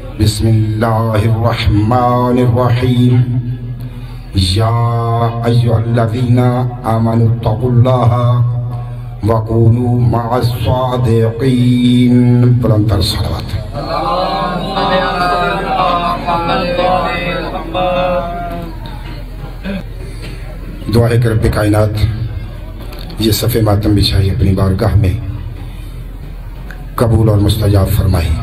بسم اللہ الرحمن الرحیم یا ایھا الذین آمنوا اتقوا اللہ وکونوا مع الصادقین۔ بلندتر صلوات۔ دعا ہے کہ رب کائنات یہ صفِ ماتم بچھائی اپنی بارگاہ میں قبول اور مستجاب فرمائی۔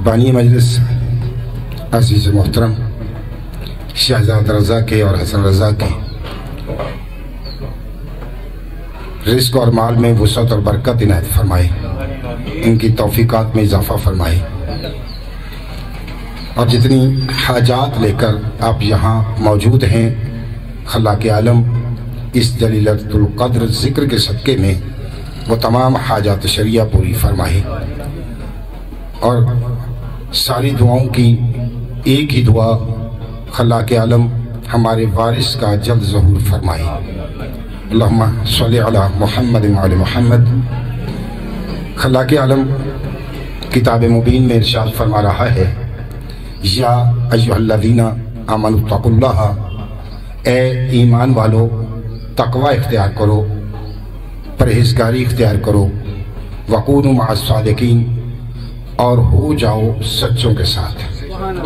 بانی مجلس عزیز محترم شہزاد رضا کے اور حسن رضا کے رزق اور مال میں وسعت اور برکت عنایت فرمائے، ان کی توفیقات میں اضافہ فرمائے، اور جتنی حاجات لے کر آپ یہاں موجود ہیں خلاق عالم اس جلیلۃ القدر ذکر کے صدقے میں وہ تمام حاجات شریعہ پوری فرمائے، اور ساری دعاؤں کی ایک ہی دعا خلاق عالم ہمارے وارث کا جلد ظہور فرمائے۔ اللہم صلی علی محمد وعلی محمد۔ خلاق عالم کتاب مبین میں ارشاد فرما رہا ہے، یا ایھا الذین آمنوا اتقوا اللہ، اے ایمان والو تقوی اختیار کرو، پرہیزگاری اختیار کرو، وکونوا مع الصادقین، اور ہو جاؤ سچوں کے ساتھ،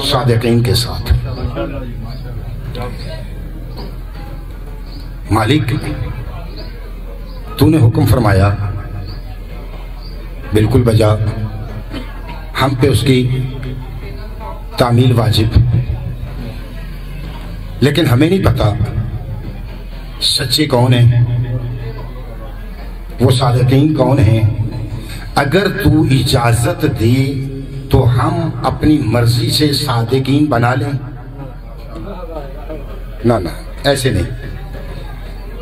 صادقین کے ساتھ۔ مالک تو نے حکم فرمایا بالکل بجا، ہم پہ اس کی تعمیل واجب، لیکن ہمیں نہیں پتا سچے کون ہیں، وہ صادقین کون ہیں۔ اگر تو اجازت دے تو ہم اپنی مرضی سے صادقین بنا لیں؟ نہ ایسے نہیں،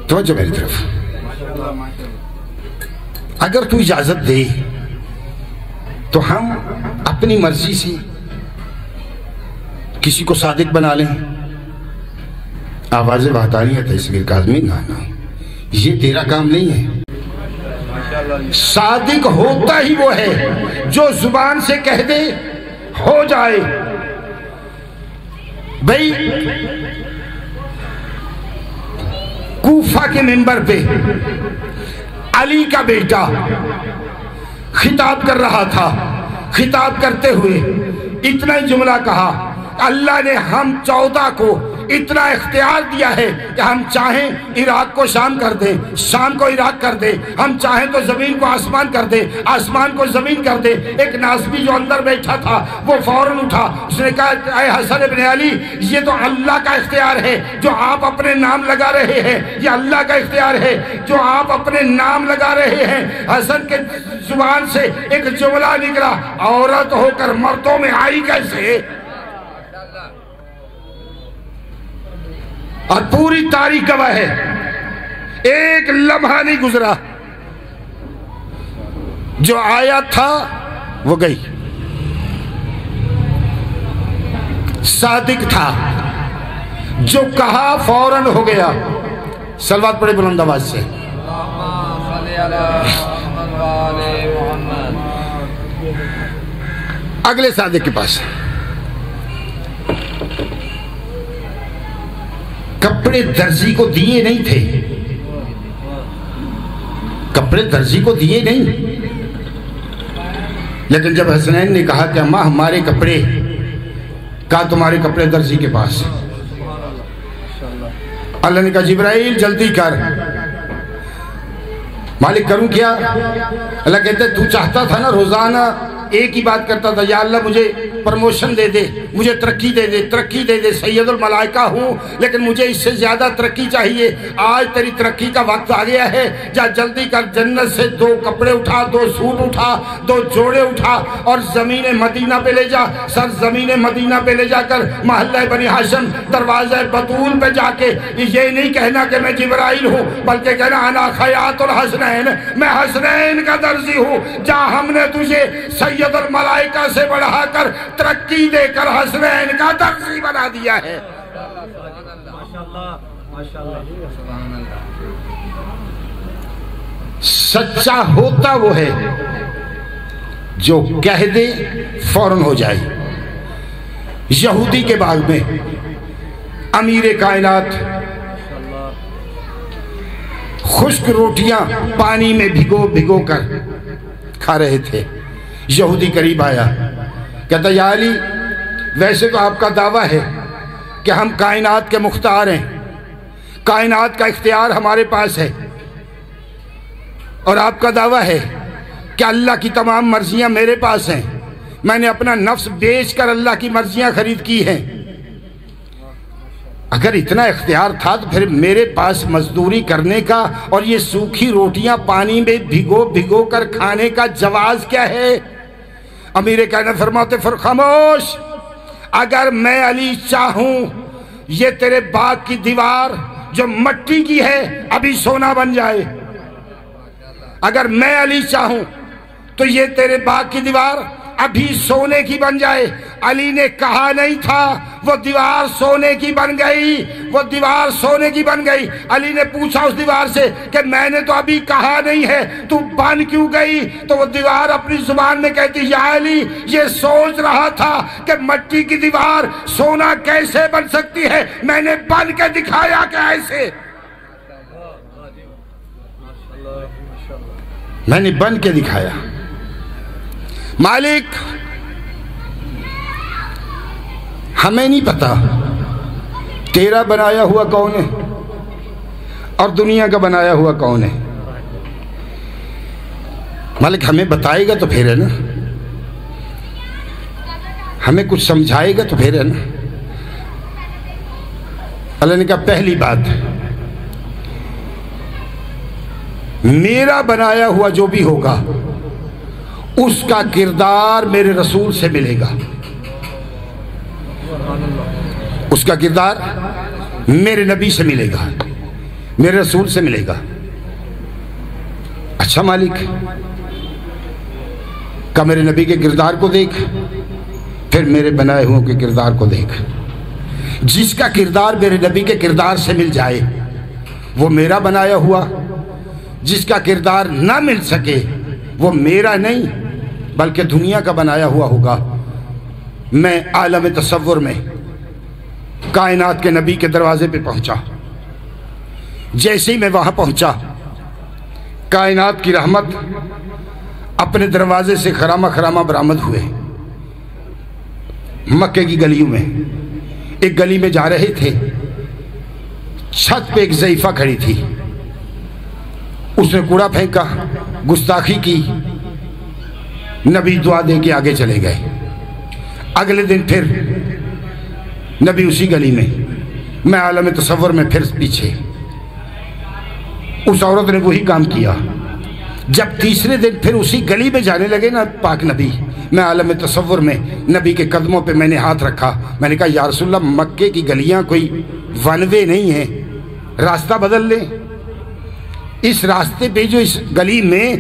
توجہ میری طرف۔ اگر تو اجازت دے تو ہم اپنی مرضی سے کسی کو صادق بنا لیں۔ آوازیں بہت آ رہی ہے تیسیر کاظمی، نہ یہ تیرا کام نہیں ہے۔ صادق ہوتا ہی وہ ہے جو زبان سے کہہ دے ہو جائے۔ بھئی کوفہ کے منبر پہ علی کا بیٹا خطاب کر رہا تھا، خطاب کرتے ہوئے اتنا ہی جملہ کہا، اللہ نے ہم 14 کو اتنا اختیار دیا ہے کہ ہم چاہیں عراق کو شام کر دیں، شام کو عراق کر دیں، ہم چاہیں تو زمین کو آسمان کر دیں، آسمان کو زمین کر دیں۔ ایک ناسبی جو اندر بیٹھا تھا وہ فوراً اٹھا، اس نے کہا اے حسن ابن علی، یہ تو اللہ کا اختیار ہے جو آپ اپنے نام لگا رہے ہیں، یہ اللہ کا اختیار ہے جو آپ اپنے نام لگا رہے ہیں۔ حسن کے زبان سے ایک جملہ نکلا، عورت ہو کر مردوں میں آئی کیسے؟ اور پوری تاریخ گواہ ہے، ایک لمحہ نہیں گزرا، جو آیا تھا وہ گئی۔ صادق تھا، جو کہا فوراً ہو گیا۔ صلوات پڑھے بلند آواز سے۔ اگلے صادق کے پاس کپڑے درزی کو دیے نہیں تھے، کپڑے درزی کو دیے نہیں، لیکن جب حسنین نے کہا کہ اماں ہمارے کپڑے، کہا تمہارے کپڑے درزی کے پاس۔ اللہ نے کہا جبرائیل جلدی کر۔ مالک کروں کیا؟ اللہ کہتا ہے تو چاہتا تھا نا روزانہ ایک ہی بات کرتا تھا، یا اللہ مجھے پرموشن دے دے، مجھے ترقی دے دے، ترقی دے دے، سید الملائکہ ہوں لیکن مجھے اس سے زیادہ ترقی چاہیے۔ آج تیری ترقی کا وقت آ گیا ہے، جا جلدی کر، جنت سے 2 کپڑے اٹھا، 2 سوٹ اٹھا، 2 جوڑے اٹھا، اور زمین مدینہ پہ لے جا۔ سر زمین مدینہ پہ لے جا کر محلہ بنی ہاشم دروازہ بطول پہ جا کے یہ نہیں کہنا کہ میں جبرائیل ہوں، بلکہ کہنا انا خیاط الحسنین، میں حسنین کا درزی ہوں۔ جا، ہم نے تجھے سید الملائکہ سے بڑھا کر ترقی دے کر حسنین کا درزی بنا دیا ہے۔ سچا ہوتا وہ ہے جو کہہ دے فوراً ہو جائے۔ یہودی کے باغ میں امیر کائنات خشک روٹیاں پانی میں بھگو بھگو کر کھا رہے تھے۔ یہودی قریب آیا، کہتا یا علی ویسے تو آپ کا دعویٰ ہے کہ ہم کائنات کے مختار ہیں، کائنات کا اختیار ہمارے پاس ہے، اور آپ کا دعویٰ ہے کہ اللہ کی تمام مرضیاں میرے پاس ہیں، میں نے اپنا نفس بیچ کر اللہ کی مرضیاں خرید کی ہیں۔ اگر اتنا اختیار تھا تو پھر میرے پاس مزدوری کرنے کا اور یہ سوکھی روٹیاں پانی میں بھگو بھگو کر کھانے کا جواز کیا ہے؟ امیر کائنات فرماتے پھر خاموش، اگر میں علی چاہوں یہ تیرے باغ کی دیوار جو مٹی کی ہے ابھی سونا بن جائے، اگر میں علی چاہوں تو یہ تیرے باغ کی دیوار ابھی سونے کی بن جائے۔ علی نے کہا نہیں تھا، وہ دیوار سونے کی بن گئی، وہ دیوار سونے کی بن گئی۔ علی نے پوچھا اس دیوار سے کہ میں نے تو ابھی کہا نہیں ہے، تو بن کیوں گئی؟ تو وہ دیوار اپنی زبان میں کہتی یا علی یہ سوچ رہا تھا کہ مٹی کی دیوار سونا کیسے بن سکتی ہے، میں نے بن کے دکھایا کہ ایسے، میں نے بن کے دکھایا۔ مالک ہمیں نہیں پتا تیرا بنایا ہوا کون ہے اور دنیا کا بنایا ہوا کون ہے، مالک ہمیں بتائے گا تو پھر ہے نا، ہمیں کچھ سمجھائے گا تو پھر ہے نا۔ اللہ نے کہا پہلی بات، میرا بنایا ہوا جو بھی ہوگا اس کا کردار میرے رسول سے ملے گا، اس کا کردار میرے نبی سے ملے گا، میرے رسول سے ملے گا۔ اچھا مالک کا میرے نبی کے کردار کو دیکھ، پھر میرے بنائے ہوئے کے کردار کو دیکھ۔ جس کا کردار میرے نبی کے کردار سے مل جائے وہ میرا بنایا ہوا، جس کا کردار نہ مل سکے وہ میرا نہیں بلکہ دنیا کا بنایا ہوا ہوگا۔ میں عالم تصور میں کائنات کے نبی کے دروازے پہ پہنچا، جیسے ہی میں وہاں پہنچا کائنات کی رحمت اپنے دروازے سے خرامہ خرامہ برآمد ہوئے۔ مکے کی گلیوں میں ایک گلی میں جا رہے تھے، چھت پہ ایک ضعیفہ کھڑی تھی، اس نے کوڑا پھینکا، گستاخی کی، نبی دعا دے کے آگے چلے گئے۔ اگلے دن پھر نبی اسی گلی میں عالم تصور میں پھر پیچھے، اس عورت نے وہی کام کیا۔ جب تیسرے دن پھر اسی گلی میں جانے لگے نا پاک نبی، میں عالم تصور میں نبی کے قدموں پہ میں نے ہاتھ رکھا، میں نے کہا یا رسول اللہ مکے کی گلیاں کوئی ون وے نہیں ہے، راستہ بدل لیں، اس راستے پہ جو اس گلی میں